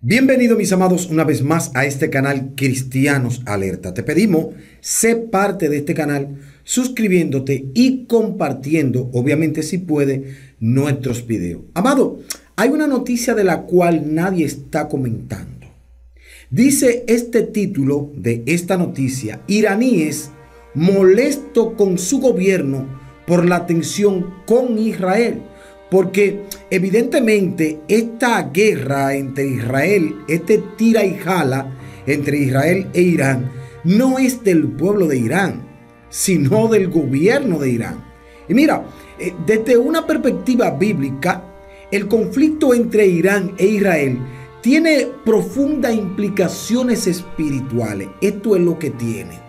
Bienvenido, mis amados, una vez más a este canal Cristianos Alerta. Te pedimos, sé parte de este canal suscribiéndote y compartiendo, obviamente si puede, nuestros videos. Amado, hay una noticia de la cual nadie está comentando. Dice este título de esta noticia: iraníes molesto con su gobierno por la tensión con Israel. Porque evidentemente esta guerra entre Israel, este tira y jala entre Israel e Irán, no es del pueblo de Irán, sino del gobierno de Irán. Y mira, desde una perspectiva bíblica, el conflicto entre Irán e Israel tiene profundas implicaciones espirituales. Esto es lo que tiene.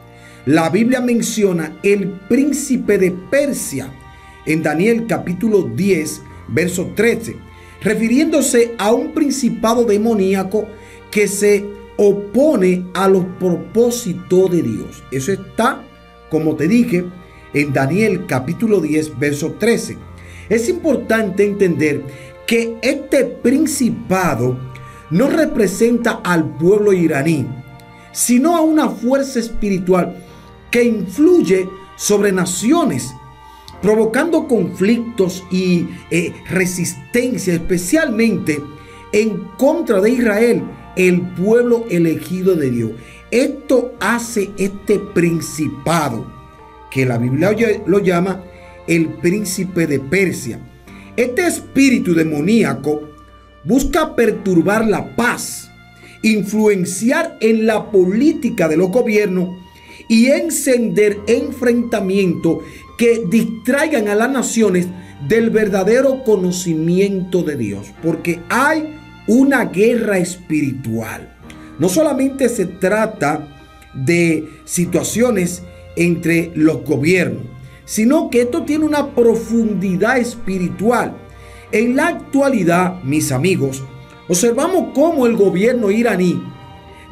La Biblia menciona el príncipe de Persia en Daniel capítulo 10, verso 13, refiriéndose a un principado demoníaco que se opone a los propósitos de Dios. Eso está, como te dije, en Daniel capítulo 10, verso 13. Es importante entender que este principado no representa al pueblo iraní, sino a una fuerza espiritual que influye sobre naciones, provocando conflictos y resistencia, especialmente en contra de Israel, el pueblo elegido de Dios. Esto hace este principado, que la Biblia lo llama el príncipe de Persia. Este espíritu demoníaco busca perturbar la paz, influenciar en la política de los gobiernos y encender enfrentamientos que distraigan a las naciones del verdadero conocimiento de Dios, porque hay una guerra espiritual. No solamente se trata de situaciones entre los gobiernos, sino que esto tiene una profundidad espiritual. En la actualidad, mis amigos, observamos cómo el gobierno iraní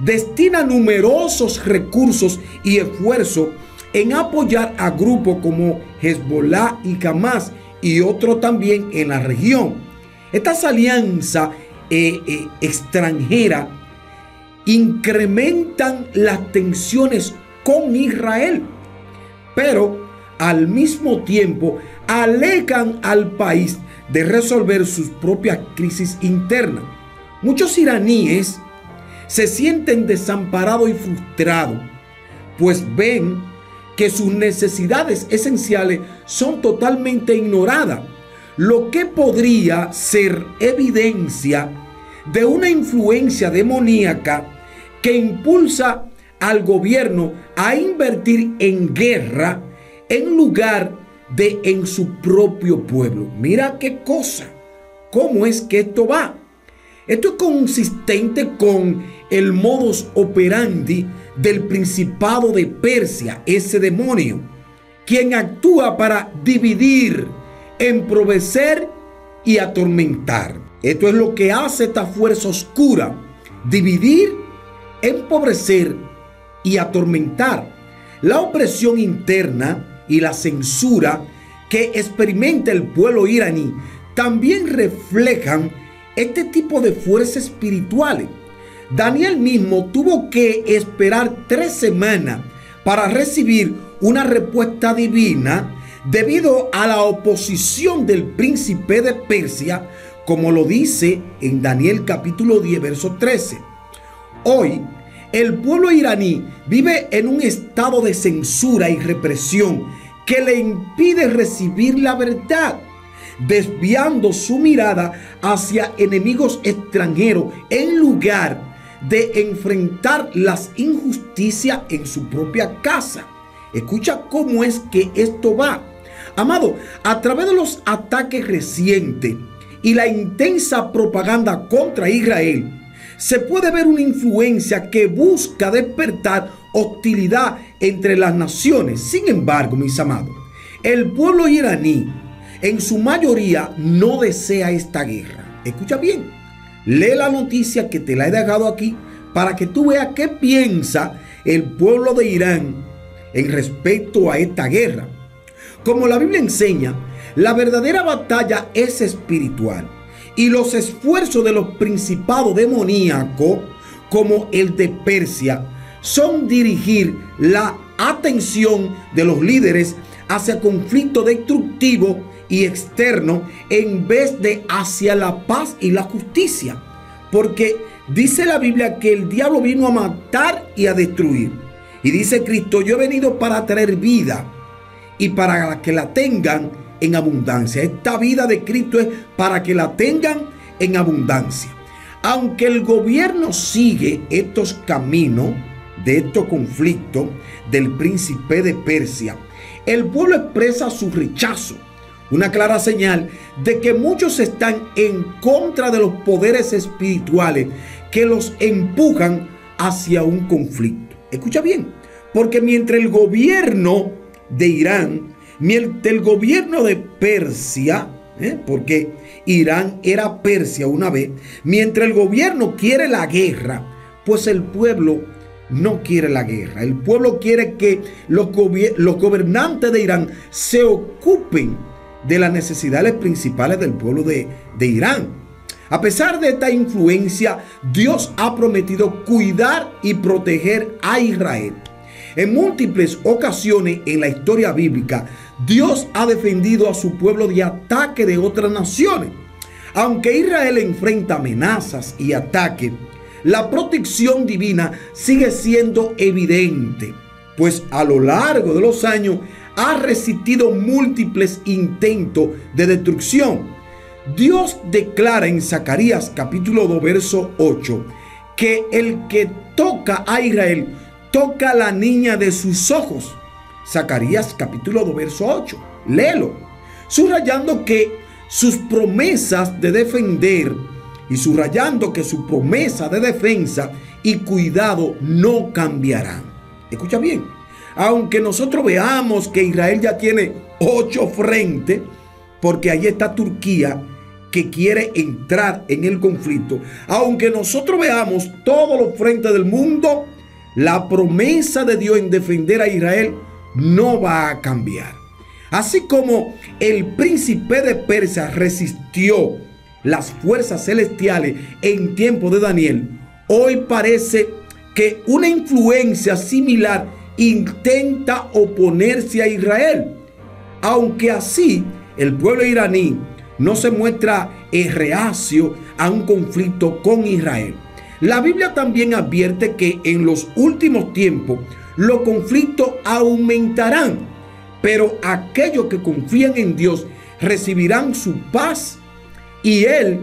destina numerosos recursos y esfuerzos en apoyar a grupos como Hezbollah y Hamas y otros también en la región. Estas alianzas extranjeras incrementan las tensiones con Israel, pero al mismo tiempo alejan al país de resolver sus propias crisis internas. Muchos iraníes se sienten desamparados y frustrados, pues ven que sus necesidades esenciales son totalmente ignoradas, lo que podría ser evidencia de una influencia demoníaca que impulsa al gobierno a invertir en guerra en lugar de en su propio pueblo. Mira qué cosa, cómo es que esto va. Esto es consistente con el modus operandi del principado de Persia, ese demonio, quien actúa para dividir, empobrecer y atormentar. Esto es lo que hace esta fuerza oscura: dividir, empobrecer y atormentar. La opresión interna y la censura que experimenta el pueblo iraní también reflejan este tipo de fuerzas espirituales. Daniel mismo tuvo que esperar 3 semanas para recibir una respuesta divina debido a la oposición del príncipe de Persia, como lo dice en Daniel capítulo 10, verso 13. Hoy, el pueblo iraní vive en un estado de censura y represión que le impide recibir la verdad, desviando su mirada hacia enemigos extranjeros en lugar de enfrentar las injusticias en su propia casa. Escucha cómo es que esto va. Amado, a través de los ataques recientes y la intensa propaganda contra Israel, se puede ver una influencia que busca despertar hostilidad entre las naciones. Sin embargo, mis amados, el pueblo iraní en su mayoría no desea esta guerra. Escucha bien, lee la noticia que te la he dejado aquí para que tú veas qué piensa el pueblo de Irán en respecto a esta guerra. Como la Biblia enseña, la verdadera batalla es espiritual y los esfuerzos de los principados demoníacos, como el de Persia, son dirigir la atención de los líderes hacia conflictos destructivos y externos en vez de hacia la paz y la justicia. Porque dice la Biblia que el diablo vino a matar y a destruir. Y dice Cristo: yo he venido para traer vida y para que la tengan en abundancia. Esta vida de Cristo es para que la tengan en abundancia. Aunque el gobierno sigue estos caminos de estos conflictos del príncipe de Persia, el pueblo expresa su rechazo, una clara señal de que muchos están en contra de los poderes espirituales que los empujan hacia un conflicto. Escucha bien, porque mientras el gobierno de Irán, mientras el gobierno de Persia, porque Irán era Persia una vez, mientras el gobierno quiere la guerra, pues el pueblo no quiere la guerra. El pueblo quiere que los gobernantes de Irán se ocupen de las necesidades principales del pueblo de Irán. A pesar de esta influencia, Dios ha prometido cuidar y proteger a Israel. En múltiples ocasiones en la historia bíblica, Dios ha defendido a su pueblo de ataque de otras naciones. Aunque Israel enfrenta amenazas y ataques, la protección divina sigue siendo evidente, pues a lo largo de los años ha resistido múltiples intentos de destrucción. Dios declara en Zacarías capítulo 2 verso 8 que el que toca a Israel toca a la niña de sus ojos. Zacarías capítulo 2 verso 8. Léelo. Subrayando que sus promesas de defender y subrayando que su promesa de defensa y cuidado no cambiarán. Escucha bien. Aunque nosotros veamos que Israel ya tiene 8 frentes, porque ahí está Turquía que quiere entrar en el conflicto. Aunque nosotros veamos todos los frentes del mundo, la promesa de Dios en defender a Israel no va a cambiar. Así como el príncipe de Persia resistió las fuerzas celestiales en tiempo de Daniel, hoy parece que una influencia similar intenta oponerse a Israel. Aunque así el pueblo iraní no se muestra reacio a un conflicto con Israel. La Biblia también advierte que en los últimos tiempos los conflictos aumentarán, pero aquellos que confían en Dios recibirán su paz y Él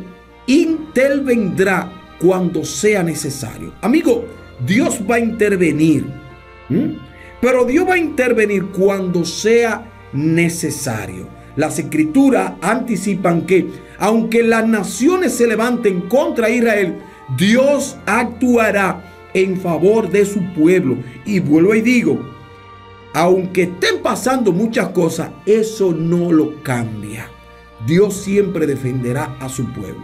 intervendrá cuando sea necesario. Amigo, Dios va a intervenir, pero Dios va a intervenir cuando sea necesario. Las escrituras anticipan que aunque las naciones se levanten contra Israel, Dios actuará en favor de su pueblo. Y vuelvo y digo, aunque estén pasando muchas cosas, eso no lo cambia. Dios siempre defenderá a su pueblo.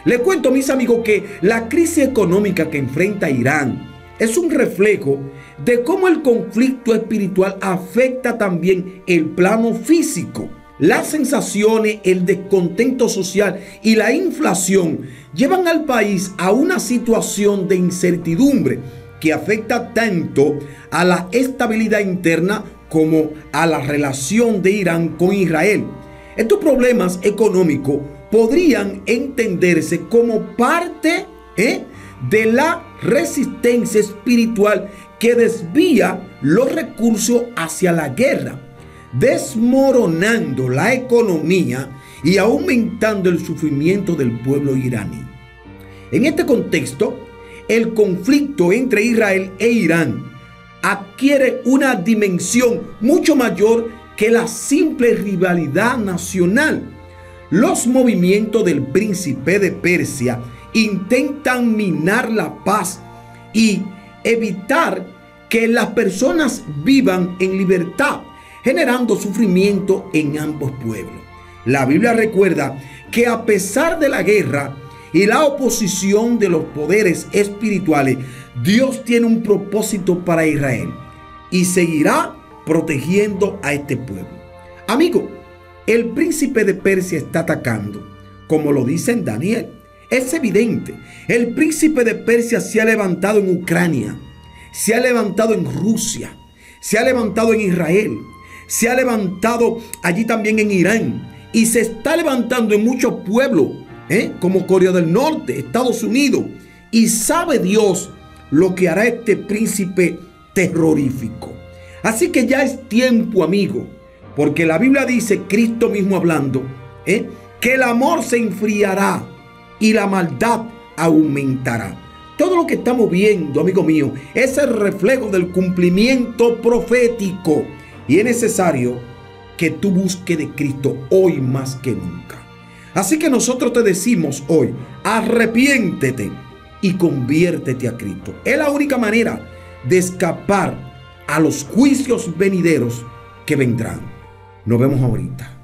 Les cuento, mis amigos, que la crisis económica que enfrenta Irán es un reflejo de cómo el conflicto espiritual afecta también el plano físico. Las sensaciones, el descontento social y la inflación llevan al país a una situación de incertidumbre que afecta tanto a la estabilidad interna como a la relación de Irán con Israel. Estos problemas económicos podrían entenderse como parte de la resistencia espiritual que desvía los recursos hacia la guerra, desmoronando la economía y aumentando el sufrimiento del pueblo iraní. En este contexto, el conflicto entre Israel e Irán adquiere una dimensión mucho mayor que la simple rivalidad nacional. Los movimientos del príncipe de Persia intentan minar la paz y evitar que las personas vivan en libertad, generando sufrimiento en ambos pueblos. La Biblia recuerda que a pesar de la guerra y la oposición de los poderes espirituales, Dios tiene un propósito para Israel y seguirá protegiendo a este pueblo. Amigo, el príncipe de Persia está atacando como lo dice en Daniel. Es evidente, el príncipe de Persia se ha levantado en Ucrania, se ha levantado en Rusia, se ha levantado en Israel, se ha levantado allí también en Irán y se está levantando en muchos pueblos, como Corea del Norte, Estados Unidos. Y sabe Dios lo que hará este príncipe terrorífico. Así que ya es tiempo, amigo, porque la Biblia dice, Cristo mismo hablando, que el amor se enfriará y la maldad aumentará. Todo lo que estamos viendo, amigo mío, es el reflejo del cumplimiento profético. Y es necesario que tú busques de Cristo hoy más que nunca. Así que nosotros te decimos hoy, arrepiéntete y conviértete a Cristo. Es la única manera de escapar a los juicios venideros que vendrán. Nos vemos ahorita.